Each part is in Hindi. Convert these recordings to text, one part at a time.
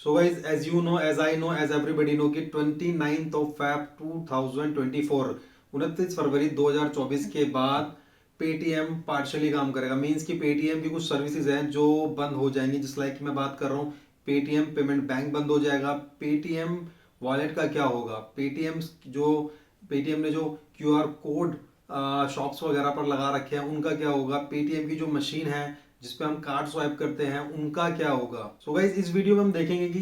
So guys, as you know, as I know, as everybody know कि 29th ऑफ Feb 2024, 29 फरवरी 2024 के बाद पेटीएम पार्शली काम करेगा। मींस कि पेटीएम की कुछ सर्विसेज हैं जो बंद हो जाएंगी। जिस लाइक मैं बात कर रहा हूँ, पेटीएम पेमेंट बैंक बंद हो जाएगा। पेटीएम वॉलेट का क्या होगा? पेटीएम ने जो क्यूआर कोड शॉप्स वगैरह पर लगा रखे हैं उनका क्या होगा? पेटीएम की जो मशीन है जिसपे हम कार्ड स्वाइप करते हैं उनका क्या होगा? सो गाइस, इस वीडियो में हम देखेंगे कि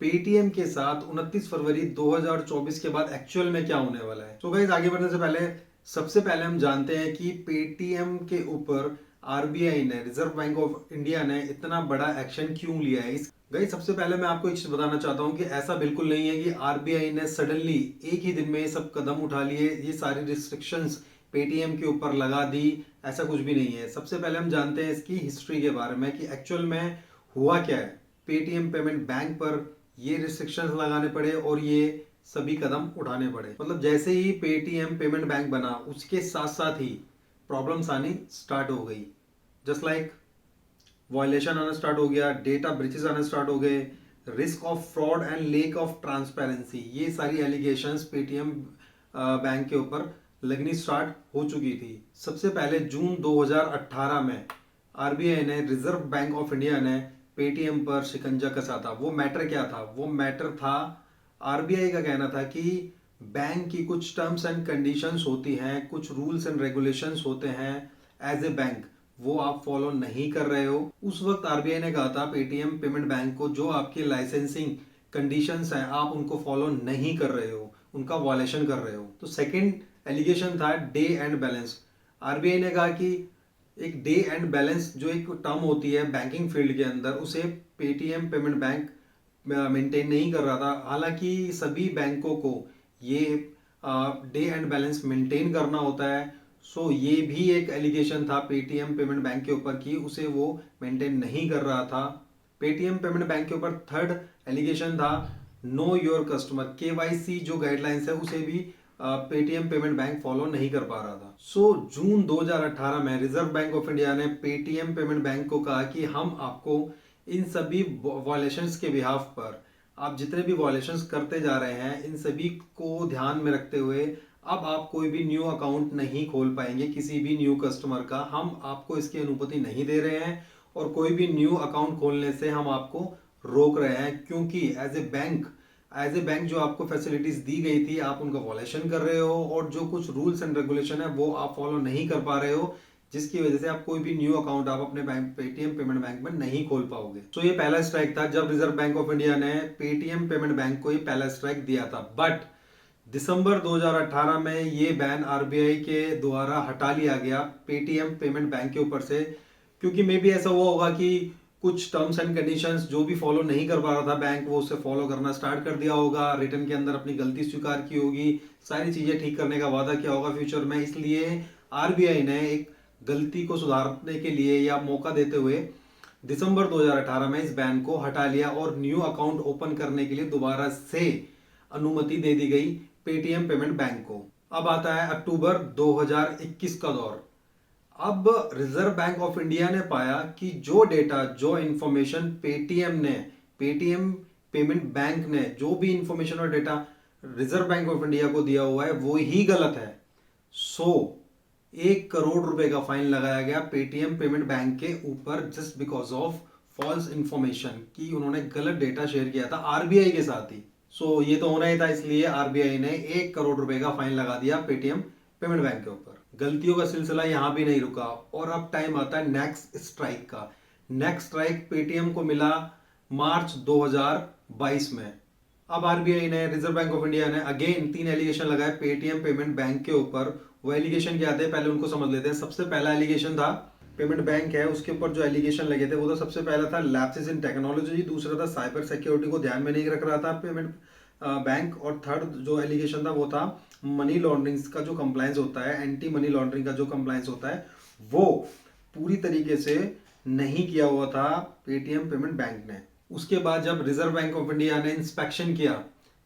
पेटीएम के साथ 29 फरवरी 2024 के बाद एक्चुअल में क्या होने वाला है। सो गाइस, आगे बढ़ने से पहले सबसे पहले हम जानते हैं कि पेटीएम के ऊपर आरबीआई ने, रिजर्व बैंक ऑफ इंडिया ने इतना बड़ा एक्शन क्यों लिया है। इस गाइस, सबसे पहले मैं आपको एक चीज बताना चाहता हूं कि ऐसा बिल्कुल नहीं है कि आरबीआई ने सडनली एक ही दिन में ये सब कदम उठा लिए, ये सारी रिस्ट्रिक्शंस पेटीएम के ऊपर लगा दी। ऐसा कुछ भी नहीं है। सबसे पहले हम जानते हैं इसकी हिस्ट्री के बारे में कि एक्चुअल में हुआ क्या है। पेटीएम पेमेंट बैंक पर ये रिस्ट्रिक्शंस लगाने पड़े और ये सभी कदम उठाने पड़े। मतलब जैसे ही पेटीएम पेमेंट बैंक बना उसके साथ साथ ही प्रॉब्लम्स आनी स्टार्ट हो गई। जस्ट लाइक वायलेशन आना स्टार्ट हो गया, डेटा ब्रीचेस आने स्टार्ट हो गए, risk of fraud and lake of transparency, ये सारी एलिगेशंस पेटीएम बैंक के ऊपर लगनी स्टार्ट हो चुकी थी। सबसे पहले जून 2018 में आरबीआई ने, रिजर्व बैंक ऑफ इंडिया ने पेटीएम पर शिकंजा कसा था। वो मैटर क्या था? वो मैटर था, आरबीआई का कहना था कि बैंक की कुछ टर्म्स एंड कंडीशंस होती हैं, कुछ रूल्स एंड रेगुलेशंस होते हैं एज ए बैंक, वो आप फॉलो नहीं कर रहे हो। उस वक्त आरबीआई ने कहा था पेटीएम पेमेंट बैंक को, जो आपकी लाइसेंसिंग कंडीशंस हैं आप उनको फॉलो नहीं कर रहे हो, उनका वायलेशन कर रहे हो। तो सेकंड एलिगेशन था डे एंड बैलेंस। आरबीआई ने कहा कि एक डे एंड बैलेंस जो एक टर्म होती है बैंकिंग फील्ड के अंदर, उसे पेटीएम पेमेंट बैंक मेंटेन नहीं कर रहा था। हालांकि सभी बैंकों को ये डे एंड बैलेंस मेंटेन करना होता है। सो ये भी एक एलिगेशन था पेटीएम पेमेंट बैंक के ऊपर कि उसे वो मेंटेन नहीं कर रहा था। पेटीएम पेमेंट बैंक के ऊपर थर्ड एलिगेशन था नो योर कस्टमर, केवाईसी जो गाइडलाइंस है उसे भी पेटीएम पेमेंट बैंक फॉलो नहीं कर पा रहा था। सो जून 2018 में रिजर्व बैंक ऑफ इंडिया ने पेटीएम पेमेंट बैंक को कहा कि हम आपको इन सभी वॉयलेशंस के बिहाफ पर, आप जितने भी वॉयलेशंस करते जा रहे हैं इन सभी को ध्यान में रखते हुए अब आप कोई भी न्यू अकाउंट नहीं खोल पाएंगे किसी भी न्यू कस्टमर का। हम आपको इसकी अनुमति नहीं दे रहे हैं और कोई भी न्यू अकाउंट खोलने से हम आपको रोक रहे हैं, क्योंकि एज ए बैंक जो आपको फैसिलिटीज दी गई थी आप उनका वॉयलेशन कर रहे हो और जो कुछ रूल्स एंड रेगुलेशन है वो आप फॉलो नहीं कर पा रहे हो, जिसकी वजह से आप कोई भी न्यू अकाउंट आप अपने बैंक पेटीएम पेमेंट बैंक में नहीं खोल पाओगे। तो ये पहला स्ट्राइक था जब रिजर्व बैंक ऑफ इंडिया ने पेटीएम पेमेंट बैंक को ये पहला स्ट्राइक दिया था। बट दिसंबर 2018 में ये बैन आरबीआई के द्वारा हटा लिया गया पेटीएम पेमेंट बैंक के ऊपर से, क्योंकि मे भी ऐसा हुआ होगा कि कुछ टर्म्स एंड कंडीशंस जो भी फॉलो नहीं कर पा रहा था बैंक, वो उसे फॉलो करना स्टार्ट कर दिया होगा, रिटर्न के अंदर अपनी गलती स्वीकार की होगी, सारी चीजें ठीक करने का वादा किया होगा फ्यूचर में। इसलिए आरबीआई ने एक गलती को सुधारने के लिए या मौका देते हुए दिसंबर 2018 में इस बैन को हटा लिया और न्यू अकाउंट ओपन करने के लिए दोबारा से अनुमति दे दी गई पेटीएम पेमेंट बैंक को। अब आता है अक्टूबर 2021 का दौर। अब रिजर्व बैंक ऑफ इंडिया ने पाया कि जो डेटा, जो इंफॉर्मेशन पेटीएम पेमेंट बैंक ने जो भी इंफॉर्मेशन और data reserve bank of India को दिया हुआ है वो ही गलत है। सो 1 करोड़ रुपए का फाइन लगाया गया पेटीएम पेमेंट बैंक के ऊपर just because of false information, कि उन्होंने गलत डेटा शेयर किया था आरबीआई के साथ ही। सो ये तो होना ही था, इसलिए आरबीआई ने 1 करोड़ रुपए का फाइन लगा दिया पेटीएम पेमेंट बैंक के ऊपर। गलतियों का सिलसिला यहां भी नहीं रुका और अब टाइम आता है नेक्स्ट स्ट्राइक का। नेक्स्ट स्ट्राइक पेटीएम को मिला मार्च 2022 में। अब आरबीआई ने, रिजर्व बैंक ऑफ इंडिया ने अगेन 3 एलिगेशन लगाए पेटीएम पेमेंट बैंक के ऊपर। वो एलिगेशन क्या थे पहले उनको समझ लेते हैं। सबसे पहला एलिगेशन था, पेमेंट बैंक है उसके ऊपर जो एलिगेशन लगे थे वो तो सबसे पहला था लैप्सेस इन टेक्नोलॉजी, दूसरा था साइबर सिक्योरिटी को ध्यान में नहीं रख रहा था पेमेंट बैंक, और थर्ड जो एलिगेशन था वो था मनी लॉन्ड्रिंग का जो कंप्लायंस होता है, एंटी मनी लॉन्ड्रिंग का जो कंप्लायंस होता है वो पूरी तरीके से नहीं किया हुआ था पेटीएम पेमेंट बैंक ने। उसके बाद जब रिजर्व बैंक ऑफ इंडिया ने इंस्पेक्शन किया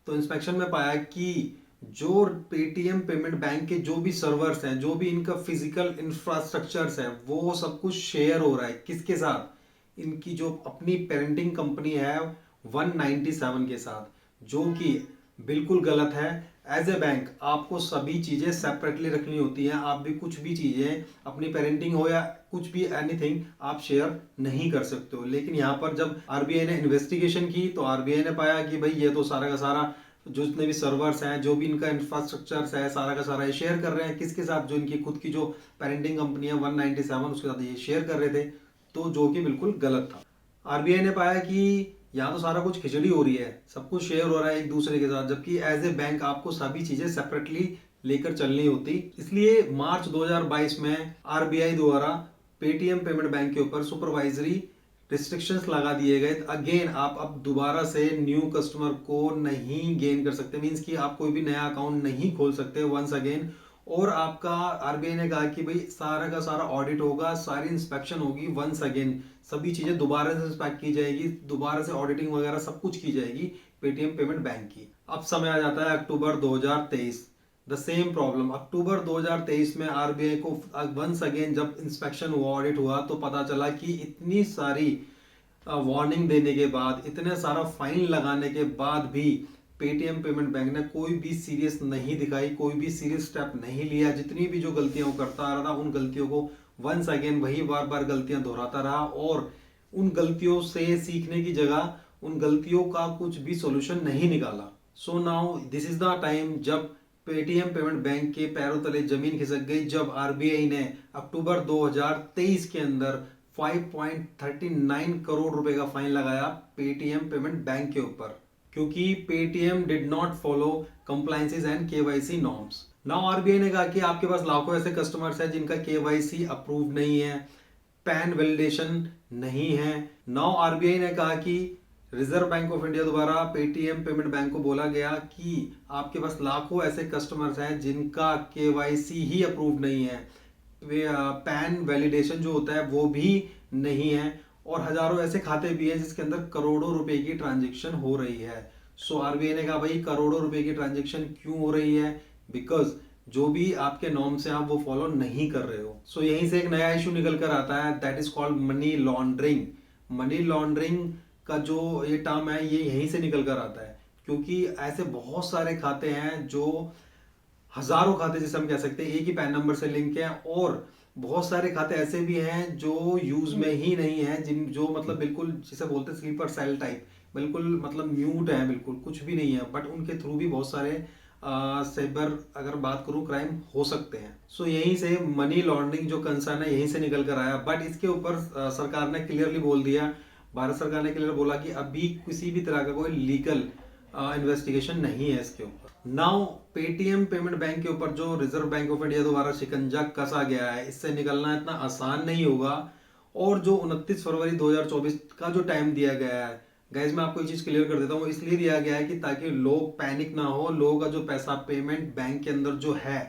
तो इंस्पेक्शन में पाया कि जो पेटीएम पेमेंट बैंक के जो भी सर्वर्स हैं, जो भी इनका फिजिकल इंफ्रास्ट्रक्चर्स है, वो सब कुछ शेयर हो रहा है किसके साथ? इनकी जो अपनी पेरेंटिंग कंपनी है 197 के साथ, जो कि बिल्कुल गलत है। एज ए बैंक आपको सभी चीजें सेपरेटली रखनी होती हैं। आप भी कुछ भी चीजें अपनी पेरेंटिंग हो या कुछ भी एनीथिंग आप शेयर नहीं कर सकते हो। लेकिन यहाँ पर जब आरबीआई ने इन्वेस्टिगेशन की तो आरबीआई ने पाया कि भाई ये तो सारा का सारा जो जितने भी सर्वर्स हैं, जो भी इनका इंफ्रास्ट्रक्चर है, सारा का सारा ये शेयर कर रहे हैं किसके साथ, जो इनकी खुद की जो पेरेंटिंग कंपनी है 197 उसके साथ ये शेयर कर रहे थे, तो जो कि बिल्कुल गलत था। आरबीआई ने पाया कि यहाँ तो सारा कुछ खिचड़ी हो रही है, सब कुछ शेयर हो रहा है एक दूसरे के साथ, जबकि एज ए बैंक आपको सभी चीजें सेपरेटली लेकर चलनी होती। इसलिए मार्च 2022 में आरबीआई द्वारा पेटीएम पेमेंट बैंक के ऊपर सुपरवाइजरी रिस्ट्रिक्शंस लगा दिए गए। अगेन आप अब दोबारा से न्यू कस्टमर को नहीं गेन कर सकते, मींस कि आप कोई भी नया अकाउंट नहीं खोल सकते वंस अगेन। और आपका आरबीआई ने कहा कि भाई सारा का सारा ऑडिट होगा, सारी इंस्पेक्शन होगी वंस अगेन, सभी चीजें दोबारा से इंस्पेक्ट की जाएगी, दोबारा से ऑडिटिंग वगैरह सब कुछ की जाएगी पेटीएम पेमेंट बैंक की। अब समय आ जाता है अक्टूबर 2023, द सेम प्रॉब्लम। अक्टूबर 2023 में आरबीआई को वंस अगेन जब इंस्पेक्शन हुआ, ऑडिट हुआ, तो पता चला कि इतनी सारी वार्निंग देने के बाद, इतने सारा फाइन लगाने के बाद भी पेटीएम पेमेंट बैंक ने कोई भी सीरियस नहीं दिखाई, कोई भी सीरियस स्टेप नहीं लिया। जितनी भी जो गलतियां वो करता आ रहा था, उन गलतियों को वंस अगेन वही बार बार गलतियां दोहराता रहा, और उन गलतियों से सीखने की जगह उन गलतियों का कुछ भी सॉल्यूशन नहीं निकाला। So now this is the time जब पेटीएम पेमेंट बैंक के पैरों तले जमीन खिसक गई, जब आरबीआई ने अक्टूबर 2023 के अंदर 5.39 करोड़ रुपए का फाइन लगाया पेटीएम पेमेंट बैंक के ऊपर, क्योंकि Paytm did not follow compliances and KYC norms. Now RBI ने कहा कि आपके पास लाखों ऐसे कस्टमर्स हैं जिनका केवाईसी अप्रूव नहीं है, पैन वैलिडेशन नहीं है। नाउ आरबीआई ने कहा कि रिजर्व बैंक ऑफ इंडिया द्वारा पेटीएम पेमेंट बैंक को बोला गया कि आपके पास लाखों ऐसे कस्टमर्स हैं जिनका केवाईसी ही अप्रूव नहीं है, वे पैन वैलिडेशन जो होता है वो भी नहीं है, और हजारों ऐसे खाते भी हैं जिसके अंदर करोड़ों रुपए की ट्रांजैक्शन हो रही है। सो आरबीआई ने कहा भाई करोड़ों रुपए की ट्रांजैक्शन क्यों हो रही है, बिकॉज जो भी आपके नॉर्म्स हैं आप वो फॉलो नहीं कर रहे हो। सो यहीं से एक नया इशू निकल कर आता है, that is called money laundering. Money laundering का जो ये टर्म है ये यहीं से निकल कर आता है, क्योंकि ऐसे बहुत सारे खाते हैं, जो हजारों खाते जिसे हम कह सकते हैं एक ही पैन नंबर से लिंक है, और बहुत सारे खाते ऐसे भी हैं जो यूज में ही नहीं है, जिन जो मतलब बिल्कुल जिसे बोलते हैं स्लीपर सेल टाइप, बिल्कुल मतलब म्यूट है, बिल्कुल कुछ भी नहीं है, बट उनके थ्रू भी बहुत सारे साइबर अगर बात करूं क्राइम हो सकते हैं। सो यहीं से मनी लॉन्ड्रिंग जो कंसर्न है यहीं से निकल कर आया, बट इसके ऊपर सरकार ने क्लियरली बोल दिया, भारत सरकार ने क्लियर बोला कि अभी किसी भी तरह का कोई लीगल इन्वेस्टिगेशन नहीं है इसके ऊपर। नाउ पेटीएम पेमेंट बैंक के ऊपर जो रिजर्व बैंक ऑफ इंडिया द्वारा शिकंजा कसा गया है, इससे निकलना इतना आसान नहीं होगा। और जो 29 फरवरी 2024 का जो टाइम दिया गया है, गाइस मैं आपको एक चीज क्लियर कर देता हूँ, इसलिए दिया गया है कि ताकि लोग पैनिक ना हो, लोगों का जो पैसा पेमेंट बैंक के अंदर जो है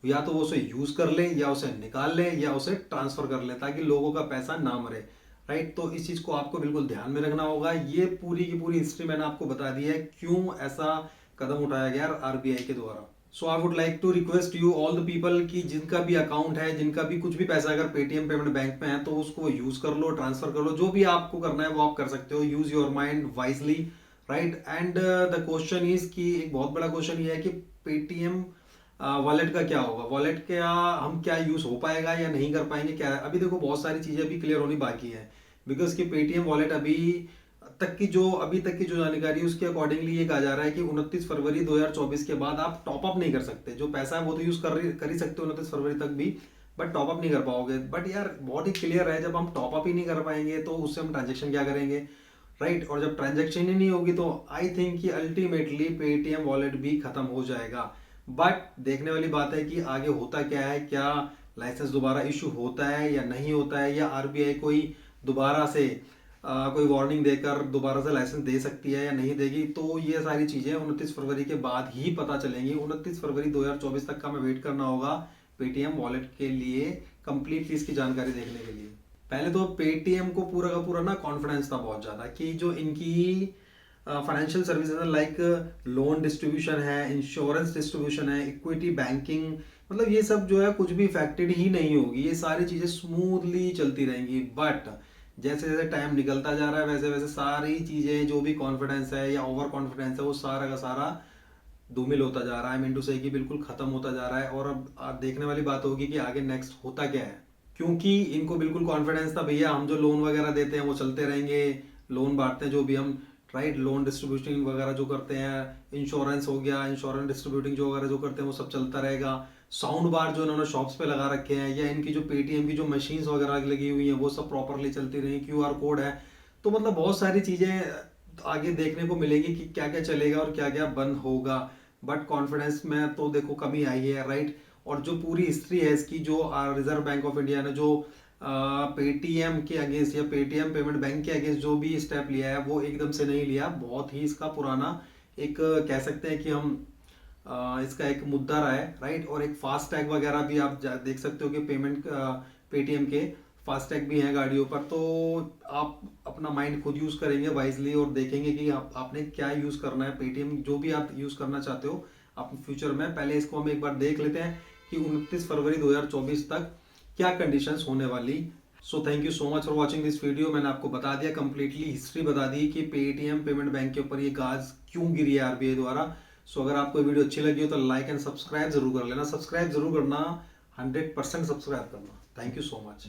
या तो वो उसे यूज कर ले, या उसे निकाल ले, या उसे ट्रांसफर कर ले, ताकि लोगों का पैसा ना मरे। राइट, तो इस चीज को आपको बिल्कुल ध्यान में रखना होगा। ये पूरी की पूरी हिस्ट्री मैंने आपको बता दी है, क्यों ऐसा कदम उठाया गया आरबीआई के द्वारा। So I would like to request you all the people कि जिनका भी अकाउंट है, जिनका भी कुछ भी पैसा अगर पेटीएम पेमेंट बैंक में है, तो उसको यूज कर लो, ट्रांसफर कर लो, जो भी आपको करना है वो आप कर सकते हो। Use your mind wisely, right. And the question is कि एक बहुत बड़ा क्वेश्चन ये है कि पेटीएम वॉलेट का क्या होगा, वॉलेट क्या हम क्या यूज हो पाएगा या नहीं कर पाएंगे, क्या अभी देखो बहुत सारी चीजें अभी क्लियर होनी बाकी है, बिकॉज कि पेटीएम वॉलेट अभी तक की जो जानकारी है उसके अकॉर्डिंगली ये कहा जा रहा है कि 29 फरवरी 2024 के बाद आप टॉप अप नहीं कर सकते। जो पैसा है वो तो यूज कर ही सकते हो 29 फरवरी तक भी, बट टॉप अप नहीं कर पाओगे। बट यार बहुत ही क्लियर है, जब हम टॉप अप ही नहीं कर पाएंगे तो उससे हम ट्रांजेक्शन क्या करेंगे, राइट। और जब ट्रांजेक्शन ही नहीं होगी तो आई थिंक कि अल्टीमेटली पेटीएम वॉलेट भी खत्म हो जाएगा। बट देखने वाली बात है कि आगे होता क्या है, क्या लाइसेंस दोबारा इशू होता है या नहीं होता है, या आरबीआई कोई दोबारा से कोई वार्निंग देकर दोबारा से लाइसेंस दे सकती है या नहीं देगी। तो ये सारी चीजें 29 फरवरी के बाद ही पता चलेंगी। 29 फरवरी 2024 तक का हमें वेट करना होगा पेटीएम वॉलेट के लिए कंप्लीटली इसकी जानकारी देखने के लिए। पहले तो पेटीएम को पूरा का पूरा ना कॉन्फिडेंस था बहुत ज्यादा कि जो इनकी फाइनेंशियल सर्विसेज है, लाइक लोन डिस्ट्रीब्यूशन है, इंश्योरेंस डिस्ट्रीब्यूशन है, इक्विटी बैंकिंग, मतलब ये सब जो है कुछ भी इफेक्टेड ही नहीं होगी, ये सारी चीजें स्मूथली चलती रहेंगी। बट जैसे जैसे टाइम निकलता जा रहा है वैसे वैसे सारी चीजें जो भी कॉन्फिडेंस है या ओवर कॉन्फिडेंस है वो सारा का सारा धूमिल होता जा रहा है। आई मीन टू से कि बिल्कुल खत्म होता जा रहा है। और अब देखने वाली बात होगी कि आगे नेक्स्ट होता क्या है, क्योंकि इनको बिल्कुल कॉन्फिडेंस था भैया हम जो लोन वगैरह देते हैं वो चलते रहेंगे, लोन बांटते हैं जो भी हम, राइट, लोन डिस्ट्रीब्यूटिंग वगैरह जो करते हैं, इंश्योरेंस हो गया, इंश्योरेंस डिस्ट्रीब्यूटिंग जो वगैरह जो करते हैं वो सब चलता रहेगा। साउंड बार जो इन्होंने शॉप्स पे लगा रखे हैं या इनकी जो पेटीएम की जो मशीन्स वगैरह लगी हुई हैं वो सब प्रॉपरली चलती रही, क्यूआर कोड है, तो मतलब बहुत सारी चीजें आगे देखने को मिलेगी कि क्या क्या चलेगा और क्या क्या बंद होगा। बट कॉन्फिडेंस में तो देखो कमी आई है, राइट। और जो पूरी हिस्ट्री है इसकी, जो रिजर्व बैंक ऑफ इंडिया ने जो पेटीएम के अगेंस्ट या पेटीएम पेमेंट बैंक के अगेंस्ट जो भी स्टेप लिया है वो एकदम से नहीं लिया, बहुत ही इसका पुराना एक कह सकते हैं कि हम इसका एक मुद्दा रहा है, राइट। और एक फास्ट टैग वगैरह भी आप देख सकते हो कि पेमेंट पेटीएम के फास्ट टैग भी हैं गाड़ियों पर। तो आप अपना माइंड खुद यूज करेंगे वाइजली और देखेंगे कि आपने क्या यूज करना है, पेटीएम जो भी आप यूज करना चाहते हो आप फ्यूचर में। पहले इसको हम एक बार देख लेते हैं कि 29 फरवरी 2024 तक क्या कंडीशंस होने वाली। So thank you so much for watching this video. मैंने आपको बता दिया, कंप्लीटली हिस्ट्री बता दी कि पेटीएम पेमेंट बैंक के ऊपर ये गाज क्यों गिरी है आरबीआई द्वारा। सो अगर आपको वीडियो अच्छी लगी हो तो लाइक एंड सब्सक्राइब जरूर कर लेना, सब्सक्राइब जरूर करना, 100% सब्सक्राइब करना। Thank you so much.